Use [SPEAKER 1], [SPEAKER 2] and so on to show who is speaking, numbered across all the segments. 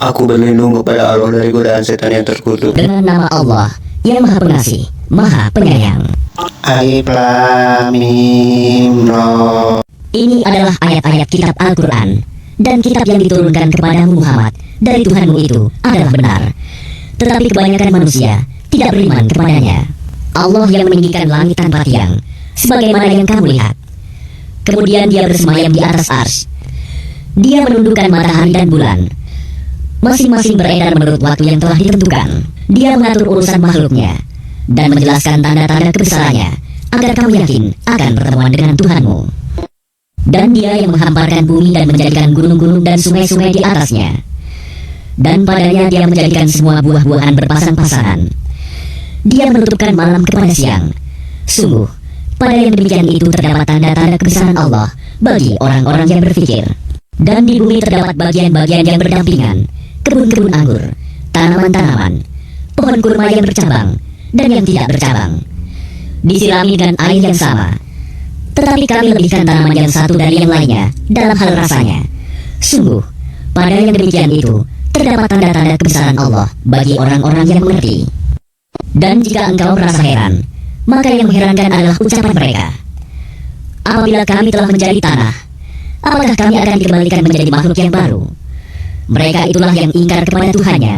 [SPEAKER 1] Aku berlindung kepada Allah dari godaan setan yang terkutuk.
[SPEAKER 2] Dengan nama Allah yang Maha Pengasih, Maha Penyayang.
[SPEAKER 1] Alif Lam Mim Ra.
[SPEAKER 2] Ini adalah ayat-ayat kitab Al-Quran, dan kitab yang diturunkan kepadamu Muhammad dari Tuhanmu itu adalah benar. Tetapi kebanyakan manusia tidak beriman kepadanya. Allah yang meninggikan langit tanpa tiang, sebagaimana yang kamu lihat. Kemudian dia bersemayam di atas ars. Dia menundukkan matahari dan bulan. Masing-masing beredar menurut waktu yang telah ditentukan. Dia mengatur urusan makhluknya dan menjelaskan tanda-tanda kebesarannya agar kamu yakin akan pertemuan dengan Tuhanmu. Dan dia yang menghamparkan bumi dan menjadikan gunung-gunung dan sungai-sungai di atasnya. Dan padanya dia menjadikan semua buah-buahan berpasang-pasangan. Dia menutupkan malam kepada siang. Sungguh, pada yang demikian itu terdapat tanda-tanda kebesaran Allah bagi orang-orang yang berfikir. Dan di bumi terdapat bagian-bagian yang berdampingan, kebun-kebun anggur, tanaman-tanaman, pohon kurma yang bercabang dan yang tidak bercabang, disirami dengan air yang sama. Tetapi kami lebihkan tanaman yang satu dari yang lainnya dalam hal rasanya. Sungguh, pada yang demikian itu terdapat tanda-tanda kebesaran Allah bagi orang-orang yang mengerti. Dan jika engkau merasa heran, maka yang mengherankan adalah ucapan mereka. Apabila kami telah menjadi tanah, apakah kami akan dikembalikan menjadi makhluk yang baru? Mereka itulah yang ingkar kepada Tuhannya,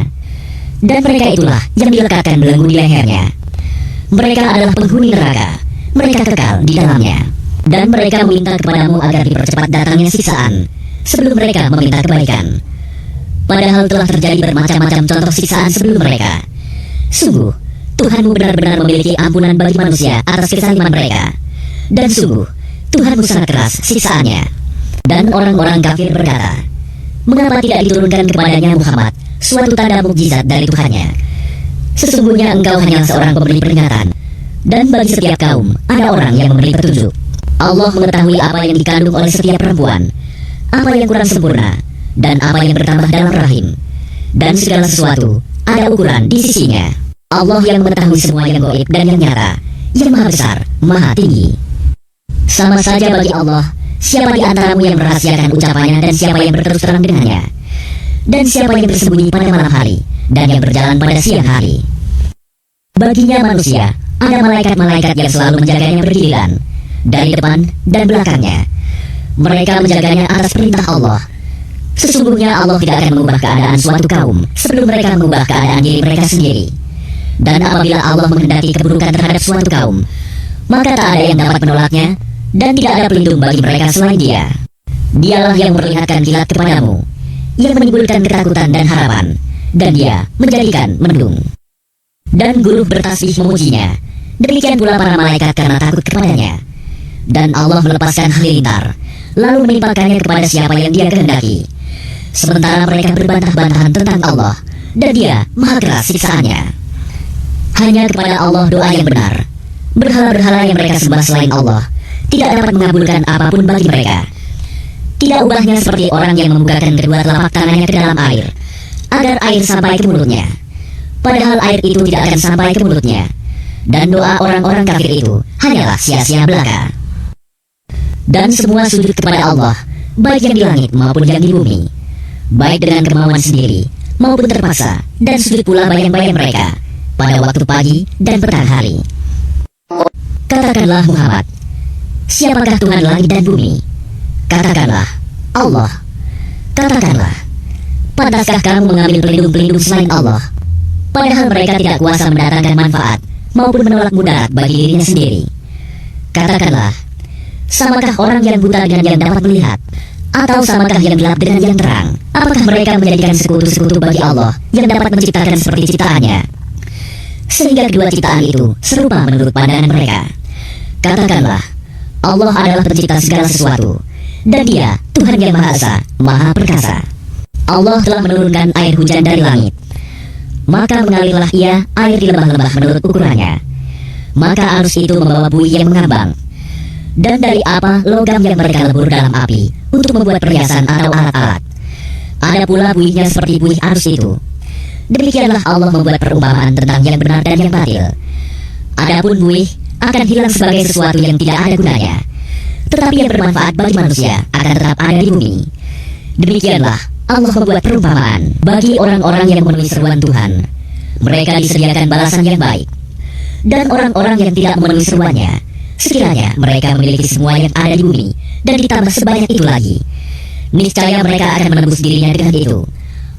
[SPEAKER 2] dan mereka itulah yang dilekatkan belenggu di lehernya. Mereka adalah penghuni neraka, mereka kekal di dalamnya. Dan mereka meminta kepadamu agar dipercepat datangnya siksaan sebelum mereka meminta kebaikan. Padahal telah terjadi bermacam-macam contoh siksaan sebelum mereka. Sungguh, Tuhanmu benar-benar memiliki ampunan bagi manusia atas kezaliman mereka. Dan sungguh, Tuhanmu sangat keras siksaannya. Dan orang-orang kafir berkata, mengapa tidak diturunkan kepadanya Muhammad suatu tanda mukjizat dari Tuhannya? Sesungguhnya engkau hanya seorang pemberi peringatan, dan bagi setiap kaum ada orang yang memberi petunjuk. Allah mengetahui apa yang dikandung oleh setiap perempuan, apa yang kurang sempurna, dan apa yang bertambah dalam rahim. Dan segala sesuatu ada ukuran di sisinya. Allah yang mengetahui semua yang gaib dan yang nyata, yang maha besar, maha tinggi. Sama saja bagi Allah siapa di antaramu yang merahasiakan ucapannya dan siapa yang berterus terang dengannya, dan siapa yang bersembunyi pada malam hari dan yang berjalan pada siang hari. Baginya manusia ada malaikat-malaikat yang selalu menjaganya berdirian dari depan dan belakangnya. Mereka menjaganya atas perintah Allah. Sesungguhnya Allah tidak akan mengubah keadaan suatu kaum sebelum mereka mengubah keadaan diri mereka sendiri. Dan apabila Allah menghendaki keburukan terhadap suatu kaum, maka tak ada yang dapat menolaknya, dan tidak ada pelindung bagi mereka selain Dia. Dialah yang memperlihatkan kilat kepadamu, yang menimbulkan ketakutan dan harapan, dan Dia menjadikan mendung. Dan guru bertasbih memujinya, demikian pula para malaikat karena takut kepadanya. Dan Allah melepaskan halilintar, lalu menimpakannya kepada siapa yang Dia kehendaki. Sementara mereka berbantah-bantahan tentang Allah, dan Dia maha keras siksaannya. Hanya kepada Allah doa yang benar. Berhala-berhala yang mereka sembah selain Allah tidak dapat mengabulkan apapun bagi mereka. Tidak ubahnya seperti orang yang membukakan kedua telapak tangannya ke dalam air agar air sampai ke mulutnya, padahal air itu tidak akan sampai ke mulutnya. Dan doa orang-orang kafir itu hanyalah sia-sia belaka. Dan semua sujud kepada Allah, baik yang di langit maupun yang di bumi, baik dengan kemauan sendiri maupun terpaksa, dan sujud pula bayang-bayang mereka pada waktu pagi dan petang hari. Katakanlah Muhammad, siapakah Tuhan langit dan bumi? Katakanlah, Allah. Katakanlah, pantaskah kamu mengambil pelindung-pelindung selain Allah, padahal mereka tidak kuasa mendatangkan manfaat maupun menolak mudarat bagi dirinya sendiri? Katakanlah, samakah orang yang buta dengan yang dapat melihat? Atau samakah yang gelap dengan yang terang? Apakah mereka menjadikan sekutu-sekutu bagi Allah yang dapat menciptakan seperti ciptaannya, sehingga kedua ciptaan itu serupa menurut pandangan mereka? Katakanlah, Allah adalah pencipta segala sesuatu, dan Dia Tuhan yang Maha Esa, Maha Perkasa. Allah telah menurunkan air hujan dari langit, maka mengalirlah Ia air di lembah-lembah menurut ukurannya. Maka arus itu membawa buih yang mengambang. Dan dari apa logam yang mereka lebur dalam api untuk membuat perhiasan atau alat-alat. Ada pula buihnya seperti buih arus itu. Demikianlah Allah membuat perumpamaan tentang yang benar dan yang batil. Adapun buih akan hilang sebagai sesuatu yang tidak ada gunanya, tetapi yang bermanfaat bagi manusia akan tetap ada di bumi. Demikianlah Allah membuat perumpamaan bagi orang-orang yang memenuhi seruan Tuhan. Mereka disediakan balasan yang baik. Dan orang-orang yang tidak memenuhi seruannya, sekiranya mereka memiliki semua yang ada di bumi dan ditambah sebanyak itu lagi, niscaya mereka akan menembus dirinya dengan itu.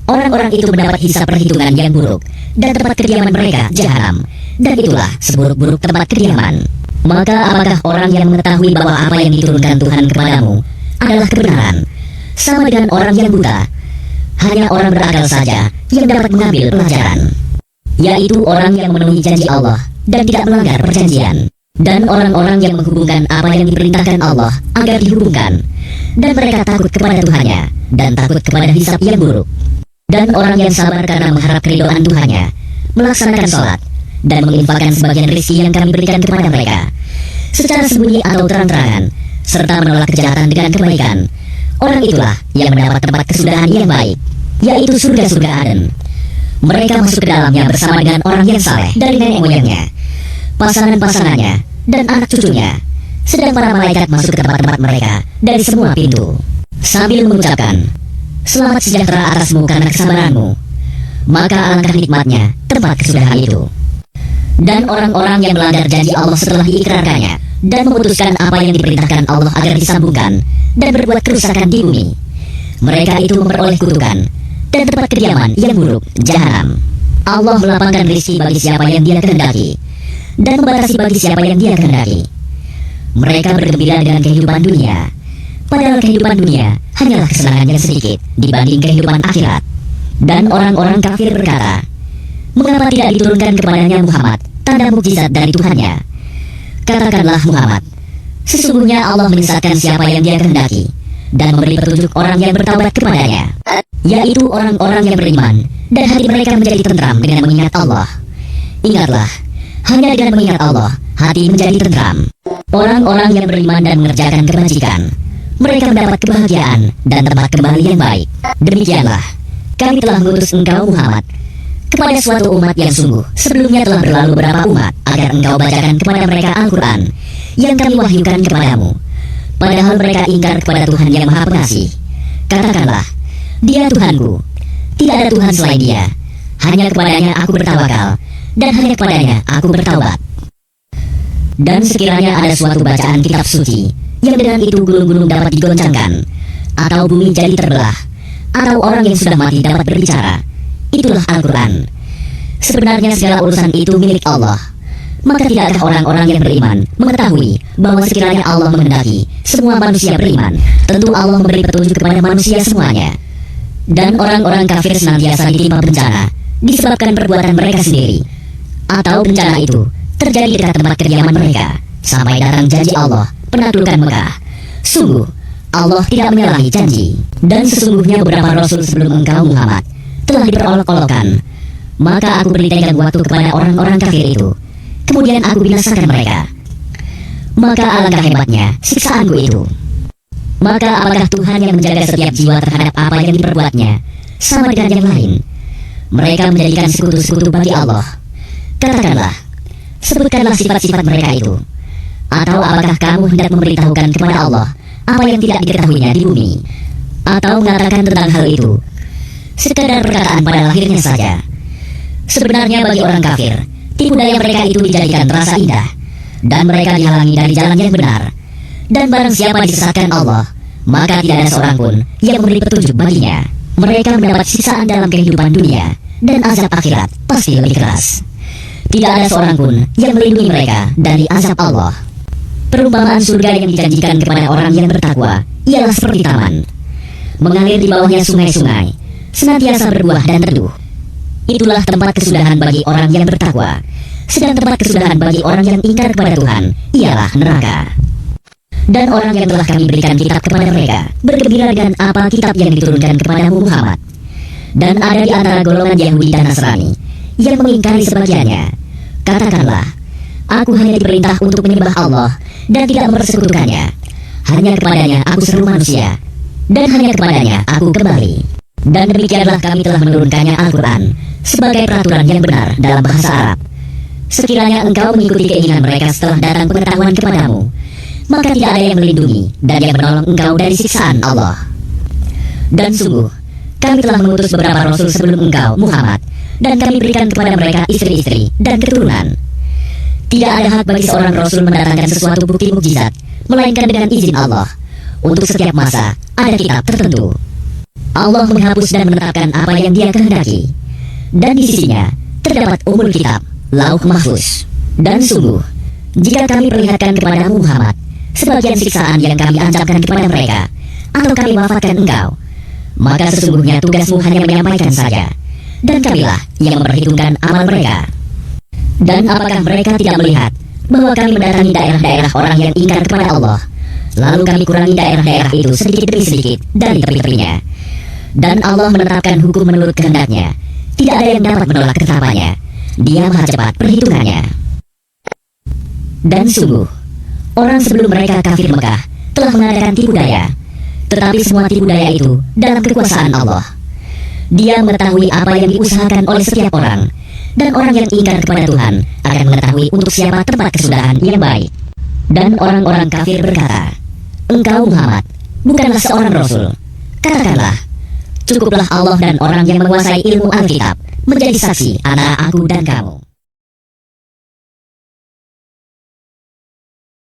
[SPEAKER 2] Orang-orang itu mendapat hisab perhitungan yang buruk, dan tempat kediaman mereka jahanam, dan itulah seburuk-buruk tempat kediaman. Maka apakah orang yang mengetahui bahwa apa yang diturunkan Tuhan kepadamu adalah kebenaran, sama dengan orang yang buta? Hanya orang berakal saja yang dapat mengambil pelajaran, yaitu orang yang memenuhi janji Allah dan tidak melanggar perjanjian, dan orang-orang yang menghubungkan apa yang diperintahkan Allah agar dihubungkan, dan mereka takut kepada Tuhannya dan takut kepada hisab yang buruk. Dan orang yang sabar karena mengharap keridhaan Tuhannya, melaksanakan sholat dan menginfakkan sebagian rezeki yang kami berikan kepada mereka, secara sembunyi atau terang-terangan, serta menolak kejahatan dengan kebaikan, orang itulah yang mendapat tempat kesudahan yang baik, yaitu surga-surga Aden. Mereka masuk ke dalamnya bersama dengan orang yang saleh dari nenek moyangnya, pasangan-pasangannya, dan anak cucunya, sedang para malaikat masuk ke tempat-tempat mereka dari semua pintu, sambil mengucapkan, "Selamat sejahtera atasmu karena kesabaranmu." Maka alangkah nikmatnya tempat kesudahan itu. Dan orang-orang yang melanggar janji Allah setelah diikrarkannya dan memutuskan apa yang diperintahkan Allah agar disambungkan dan berbuat kerusakan di bumi, mereka itu memperoleh kutukan dan tempat kediaman yang buruk, jahanam. Allah melapangkan rezeki bagi siapa yang Dia kehendaki dan membatasi bagi siapa yang Dia kehendaki. Mereka bergembira dengan kehidupan dunia, padahal kehidupan dunia hanyalah kesenangan yang sedikit dibanding kehidupan akhirat. Dan orang-orang kafir berkata, "Mengapa tidak diturunkan kepadanya Muhammad tanda mukjizat dari Tuhannya?" Katakanlah Muhammad, sesungguhnya Allah menyesatkan siapa yang Dia kehendaki dan memberi petunjuk orang yang bertaubat kepadanya, yaitu orang-orang yang beriman dan hati mereka menjadi tentram dengan mengingat Allah. Ingatlah, hanya dengan mengingat Allah hati menjadi tentram. Orang-orang yang beriman dan mengerjakan kebajikan, mereka mendapat kebahagiaan dan tempat kembali yang baik. Demikianlah kami telah mengutus engkau Muhammad kepada suatu umat yang sungguh sebelumnya telah berlalu beberapa umat, agar engkau bacakan kepada mereka Al-Quran yang kami wahyukan kepadamu, padahal mereka ingkar kepada Tuhan yang Maha Pengasih. Katakanlah, Dia Tuhanku, tidak ada Tuhan selain Dia, hanya kepadanya aku bertawakal dan hanya kepadanya aku bertaubat. Dan sekiranya ada suatu bacaan kitab suci yang dengan itu gunung-gunung dapat digoncangkan, atau bumi jadi terbelah, atau orang yang sudah mati dapat berbicara, itulah Al-Quran. Sebenarnya segala urusan itu milik Allah. Maka tidakkah orang-orang yang beriman mengetahui bahwa sekiranya Allah menghendaki semua manusia beriman, tentu Allah memberi petunjuk kepada manusia semuanya. Dan orang-orang kafir senantiasa ditimpa bencana disebabkan perbuatan mereka sendiri, atau bencana itu terjadi dekat tempat kediaman mereka, sampai datang janji Allah penaklukan Mekah. Sungguh Allah tidak menyalahi janji. Dan sesungguhnya beberapa rasul sebelum engkau Muhammad telah diperolok-olokkan, maka aku beri tenggang waktu kepada orang-orang kafir itu, kemudian aku binasakan mereka. Maka alangkah hebatnya siksaanku itu. Maka apakah Tuhan yang menjaga setiap jiwa terhadap apa yang diperbuatnya sama dengan yang lain? Mereka menjadikan sekutu-sekutu bagi Allah. Katakanlah, sebutkanlah sifat-sifat mereka itu. Atau apakah kamu hendak memberitahukan kepada Allah apa yang tidak diketahuinya di bumi, atau mengatakan tentang hal itu sekadar perkataan pada lahirnya saja? Sebenarnya bagi orang kafir, tipu daya mereka itu dijadikan terasa indah, dan mereka dihalangi dari jalan yang benar. Dan barang siapa disesatkan Allah, maka tidak ada seorang pun yang memberi petunjuk baginya. Mereka mendapat siksaan dalam kehidupan dunia, dan azab akhirat pasti lebih keras. Tidak ada seorang pun yang melindungi mereka dari azab Allah. Perumpamaan surga yang dijanjikan kepada orang yang bertakwa ialah seperti taman, mengalir di bawahnya sungai-sungai, senantiasa berbuah dan teduh. Itulah tempat kesudahan bagi orang yang bertakwa. Sedang tempat kesudahan bagi orang yang ingkar kepada Tuhan ialah neraka. Dan orang yang telah kami berikan kitab kepada mereka bergembira dengan apa kitab yang diturunkan kepadamu Muhammad. Dan ada di antara golongan Yahudi dan Nasrani yang mengingkari sebagiannya. Katakanlah, aku hanya diperintah untuk menyembah Allah dan tidak mempersekutukannya. Hanya kepadanya aku seru manusia, dan hanya kepadanya aku kembali. Dan demikianlah kami telah menurunkannya Al-Quran sebagai peraturan yang benar dalam bahasa Arab. Sekiranya engkau mengikuti keinginan mereka setelah datang pengetahuan kepadamu, maka tidak ada yang melindungi dan yang menolong engkau dari siksaan Allah. Dan sungguh, kami telah mengutus beberapa rasul sebelum engkau, Muhammad, dan kami berikan kepada mereka istri-istri dan keturunan. Tidak ada hak bagi seorang rasul mendatangkan sesuatu bukti mukjizat, melainkan dengan izin Allah. Untuk setiap masa, ada kitab tertentu. Allah menghapus dan menetapkan apa yang Dia kehendaki. Dan di sisinya, terdapat umul kitab, lauh mahfuz. Dan sungguh, jika kami perlihatkan kepadamu Muhammad sebagian siksaan yang kami ancamkan kepada mereka, atau kami wafatkan engkau, maka sesungguhnya tugasmu hanya menyampaikan saja, dan kamilah yang memperhitungkan amal mereka. Dan apakah mereka tidak melihat bahwa kami mendatangi daerah-daerah orang yang ingkar kepada Allah, lalu kami kurangi daerah-daerah itu sedikit demi sedikit dari tepi-tepinya. Dan Allah menetapkan hukum menurut kehendaknya. Tidak ada yang dapat menolak ketetapannya. Dia maha cepat perhitungannya. Dan sungguh, orang sebelum mereka kafir Mekah telah mengadakan tipu daya, tetapi semua tipu daya itu dalam kekuasaan Allah. Dia mengetahui apa yang diusahakan oleh setiap orang, dan orang yang ingkar kepada Tuhan akan mengetahui untuk siapa tempat kesudahan yang baik. Dan orang-orang kafir berkata, engkau Muhammad bukanlah seorang rasul. Katakanlah, cukuplah Allah dan orang yang menguasai ilmu Alkitab menjadi saksi antara aku dan kamu.